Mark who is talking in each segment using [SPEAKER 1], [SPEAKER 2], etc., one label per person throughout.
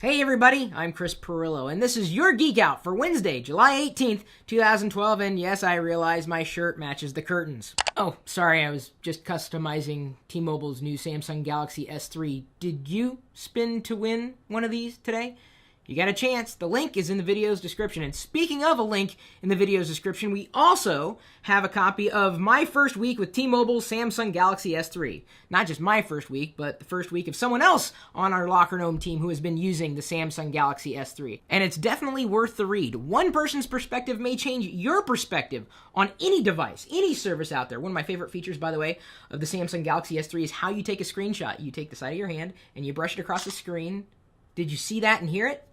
[SPEAKER 1] Hey everybody, I'm Chris Perillo, and this is your Geek Out for Wednesday, July 18th, 2012, and yes, I realize my shirt matches the curtains. Oh, sorry, I was just customizing T-Mobile's new Samsung Galaxy S3. Did you spin to win one of these today? You got a chance. The link is in the video's description. And speaking of a link in the video's description, we also have a copy of my first week with T-Mobile's Samsung Galaxy S3. Not just my first week, but the first week of someone else on our Locker Gnome team who has been using the Samsung Galaxy S3. And it's definitely worth the read. One person's perspective may change your perspective on any device, any service out there. One of my favorite features, by the way, of the Samsung Galaxy S3 is how you take a screenshot. You take the side of your hand and you brush it across the screen. Did you see that and hear it?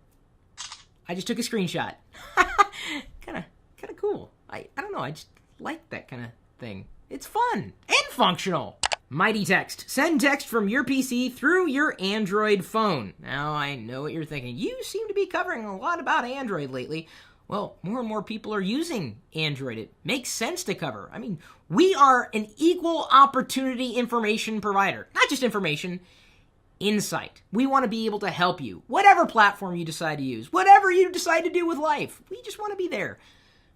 [SPEAKER 1] I just took a screenshot. kind of cool. I don't know. I just like that kind of thing. It's fun and functional. Mighty Text. Send text from your PC through your Android phone. Now, I know what you're thinking. You seem to be covering a lot about Android lately. Well, more and more people are using Android. It makes sense to cover. I mean, we are an equal opportunity information provider. Not just information, insight. We want to be able to help you, whatever platform you decide to use, whatever you decide to do with life. We just want to be there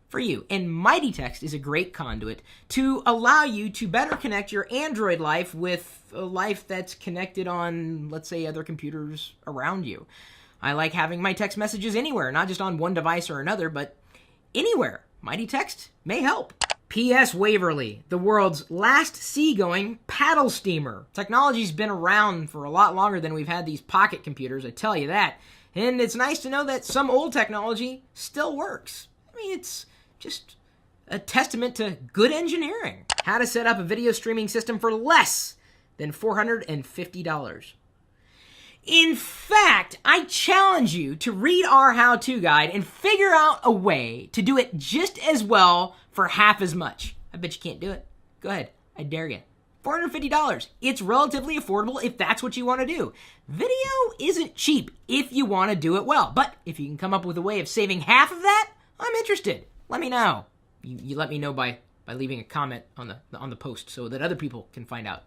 [SPEAKER 1] for you. And Mighty Text is a great conduit to allow you to better connect your Android life with a life that's connected on, let's say, other computers around you. I like having my text messages anywhere, not just on one device or another, but anywhere. Mighty Text may help. P.S. Waverly, the world's last seagoing paddle steamer. Technology's been around for a lot longer than we've had these pocket computers, I tell you that. And it's nice to know that some old technology still works. I mean, it's just a testament to good engineering. How to set up a video streaming system for less than $450. In fact, I challenge you to read our how-to guide and figure out a way to do it just as well for half as much. I bet you can't do it. Go ahead. I dare you. $450. It's relatively affordable if that's what you want to do. Video isn't cheap if you want to do it well. But if you can come up with a way of saving half of that, I'm interested. Let me know. You let me know by leaving a comment on the post so that other people can find out.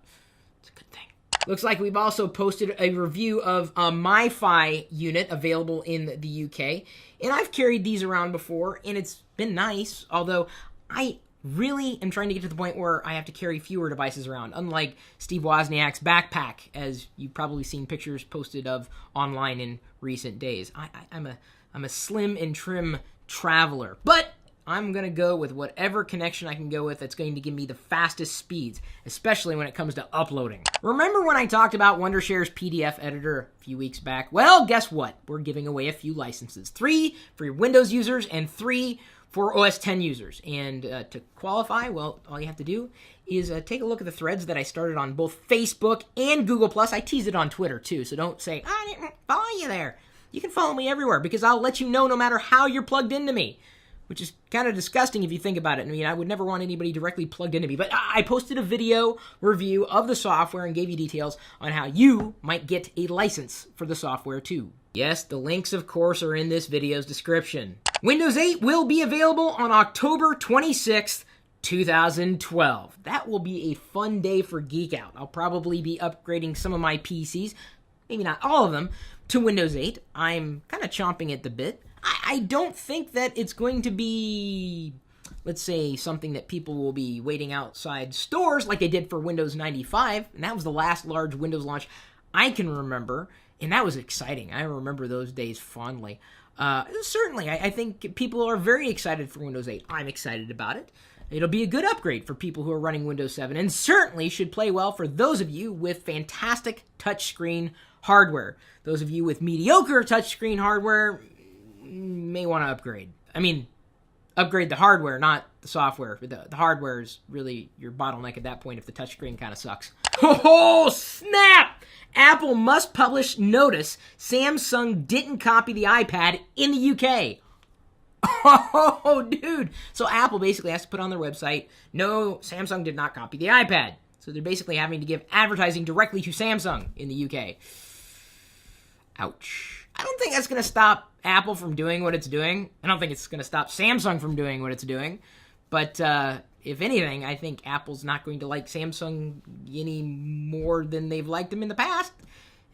[SPEAKER 1] It's a good thing. Looks like we've also posted a review of a MiFi unit available in the UK. And I've carried these around before, and it's been nice, although I really am trying to get to the point where I have to carry fewer devices around, unlike Steve Wozniak's backpack, as you've probably seen pictures posted of online in recent days. I'm a slim and trim traveler, but I'm going to go with whatever connection I can go with that's going to give me the fastest speeds, especially when it comes to uploading. Remember when I talked about Wondershare's PDF editor a few weeks back? Well, guess what? We're giving away a few licenses. 3 for your Windows users and 3 for OS X users. And to qualify, well, all you have to do is take a look at the threads that I started on both Facebook and Google+. I teased it on Twitter, too, so don't say, I didn't follow you there. You can follow me everywhere because I'll let you know no matter how you're plugged into me. Which is kind of disgusting if you think about it. I mean, I would never want anybody directly plugged into me. But I posted a video review of the software and gave you details on how you might get a license for the software too. Yes, the links, of course, are in this video's description. Windows 8 will be available on October 26th, 2012. That will be a fun day for Geek Out. I'll probably be upgrading some of my PCs, maybe not all of them, to Windows 8. I'm kind of chomping at the bit. I don't think that it's going to be, let's say, something that people will be waiting outside stores like they did for Windows 95, and that was the last large Windows launch I can remember, and that was exciting. I remember those days fondly. Certainly, I think people are very excited for Windows 8. I'm excited about it. It'll be a good upgrade for people who are running Windows 7, and certainly should play well for those of you with fantastic touchscreen hardware. Those of you with mediocre touchscreen hardware may want to upgrade. I mean, upgrade the hardware, not the software. The hardware is really your bottleneck at that point if the touchscreen kind of sucks. Oh, snap! Apple must publish notice Samsung didn't copy the iPad in the UK. Oh, dude. So Apple basically has to put on their website, no, Samsung did not copy the iPad. So they're basically having to give advertising directly to Samsung in the UK. Ouch. I don't think that's going to stop Apple from doing what it's doing. I don't think it's going to stop Samsung from doing what it's doing. But if anything, I think Apple's not going to like Samsung any more than they've liked them in the past.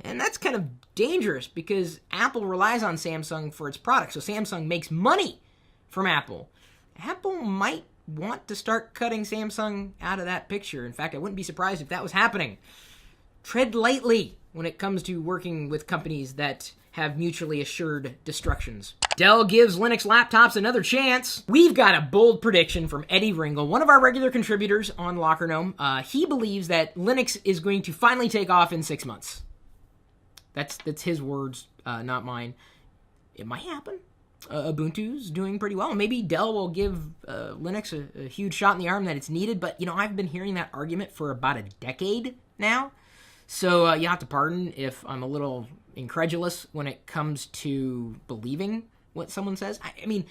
[SPEAKER 1] And that's kind of dangerous because Apple relies on Samsung for its products. So Samsung makes money from Apple. Apple might want to start cutting Samsung out of that picture. In fact, I wouldn't be surprised if that was happening. Tread lightly when it comes to working with companies that have mutually assured destructions. Dell gives Linux laptops another chance. We've got a bold prediction from Eddie Ringel, one of our regular contributors on Locker Gnome. He believes that Linux is going to finally take off in 6 months. That's his words, not mine. It might happen. Ubuntu's doing pretty well. Maybe Dell will give Linux a huge shot in the arm that it's needed, but, I've been hearing that argument for about a decade now. So you have to pardon if I'm a little incredulous when it comes to believing what someone says. I mean,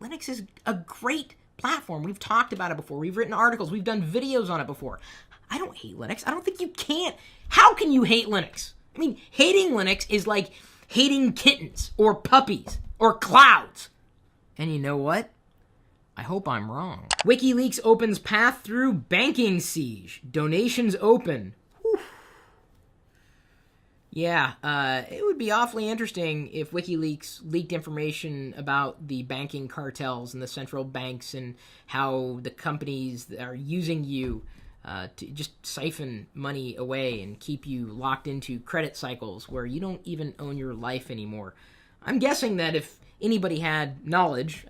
[SPEAKER 1] Linux is a great platform. We've talked about it before. We've written articles. We've done videos on it before. I don't hate Linux. I don't think you can. How can you hate Linux? I mean, hating Linux is like hating kittens or puppies or clouds. And you know what? I hope I'm wrong. WikiLeaks opens path through banking siege. Donations open. Whew. Yeah, it would be awfully interesting if WikiLeaks leaked information about the banking cartels and the central banks and how the companies that are using you to just siphon money away and keep you locked into credit cycles where you don't even own your life anymore. I'm guessing that if anybody had knowledge,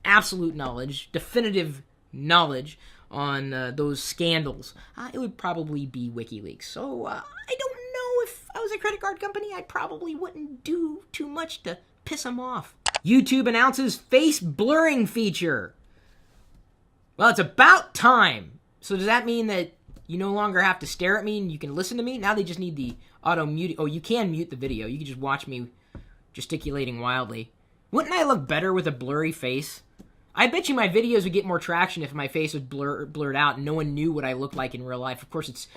[SPEAKER 1] absolute knowledge, definitive knowledge on those scandals, it would probably be WikiLeaks. So I don't know, if I was a credit card company, I probably wouldn't do too much to piss them off. YouTube announces face blurring feature. Well, it's about time. So does that mean that you no longer have to stare at me and you can listen to me? Now they just need the auto mute. Oh, you can mute the video. You can just watch me gesticulating wildly. Wouldn't I look better with a blurry face? I bet you my videos would get more traction if my face was blurred out and no one knew what I looked like in real life. Of course, it's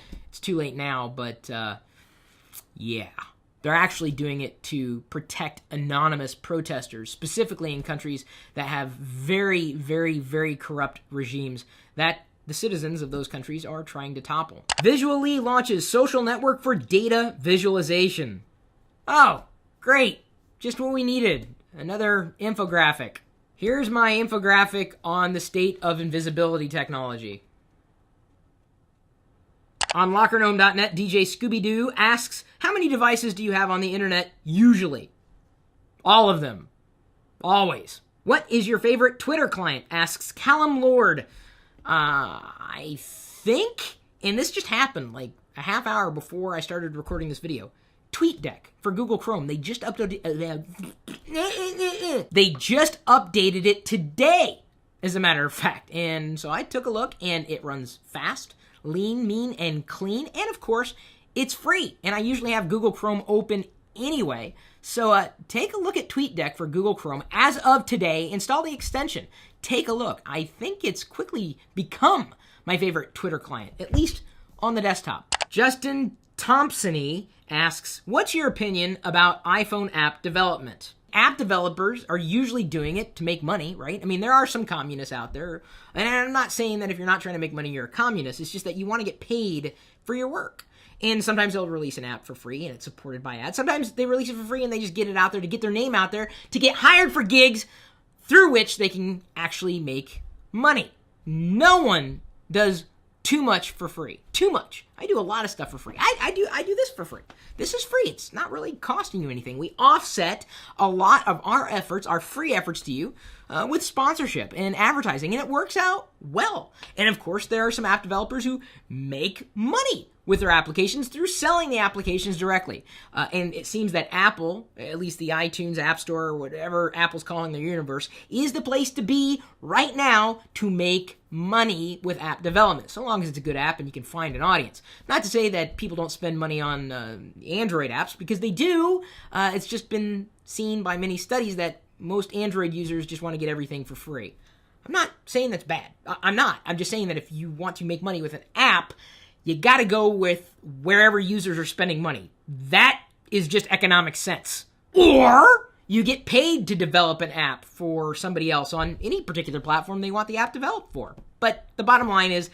[SPEAKER 1] too late now, but yeah. They're actually doing it to protect anonymous protesters, specifically in countries that have very, very, very corrupt regimes that the citizens of those countries are trying to topple. Visually launches social network for data visualization. Oh, great. Just what we needed. Another infographic. Here's my infographic on the state of invisibility technology. On LockerGnome.net, DJ Scooby-Doo asks, how many devices do you have on the internet usually? All of them. Always. What is your favorite Twitter client? Asks Callum Lord. I think, and this just happened like a half hour before I started recording this video, TweetDeck for Google Chrome. They just updated it today, as a matter of fact. And so I took a look, and it runs fast, lean, mean, and clean. And of course, it's free. And I usually have Google Chrome open anyway. So take a look at TweetDeck for Google Chrome. As of today, install the extension. Take a look. I think it's quickly become my favorite Twitter client, at least on the desktop. Justin Thompson asks, what's your opinion about iPhone app development? App developers are usually doing it to make money, right? There are some communists out there, and I'm not saying that if you're not trying to make money, you're a communist. It's just that you want to get paid for your work. And sometimes they'll release an app for free, and it's supported by ads. Sometimes they release it for free, and they just get it out there to get their name out there, to get hired for gigs through which they can actually make money. No one does too much for free. Too much. I do a lot of stuff for free. I do this for free. This is free. It's not really costing you anything. We offset a lot of our efforts, our free efforts to you, with sponsorship and advertising, and it works out well. And of course, there are some app developers who make money with their applications through selling the applications directly. And it seems that Apple, at least the iTunes App Store, or whatever Apple's calling their universe, is the place to be right now to make money with app development, so long as it's a good app and you can find an audience. Not to say that people don't spend money on Android apps, because they do. It's just been seen by many studies that most Android users just want to get everything for free. I'm not saying that's bad. I'm not. I'm just saying that if you want to make money with an app, you got to go with wherever users are spending money. That is just economic sense. Or you get paid to develop an app for somebody else on any particular platform they want the app developed for. But the bottom line is,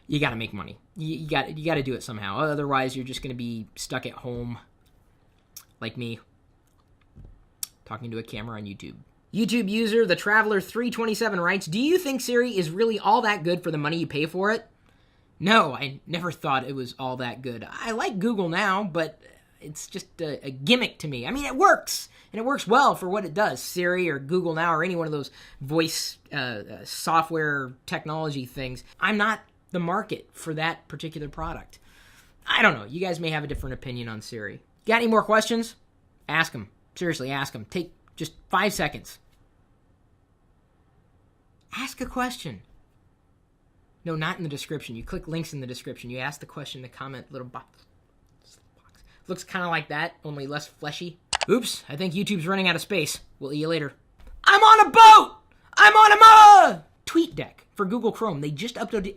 [SPEAKER 1] you got to make money. You got to do it somehow. Otherwise, you're just going to be stuck at home like me, talking to a camera on YouTube. YouTube user, the Traveler327 writes, do you think Siri is really all that good for the money you pay for it? No, I never thought it was all that good. I like Google now, but it's just a gimmick to me. I mean, it works, and it works well for what it does. Siri or Google Now or any one of those voice software technology things. I'm not the market for that particular product. I don't know. You guys may have a different opinion on Siri. Got any more questions? Ask them. Seriously, ask them. Take just 5 seconds. Ask a question. No, not in the description. You click links in the description. You ask the question in the comment little box. Looks kind of like that, only less fleshy. Oops, I think YouTube's running out of space. We'll see you later. I'm on a boat! I'm on a TweetDeck for Google Chrome. They just uploaded...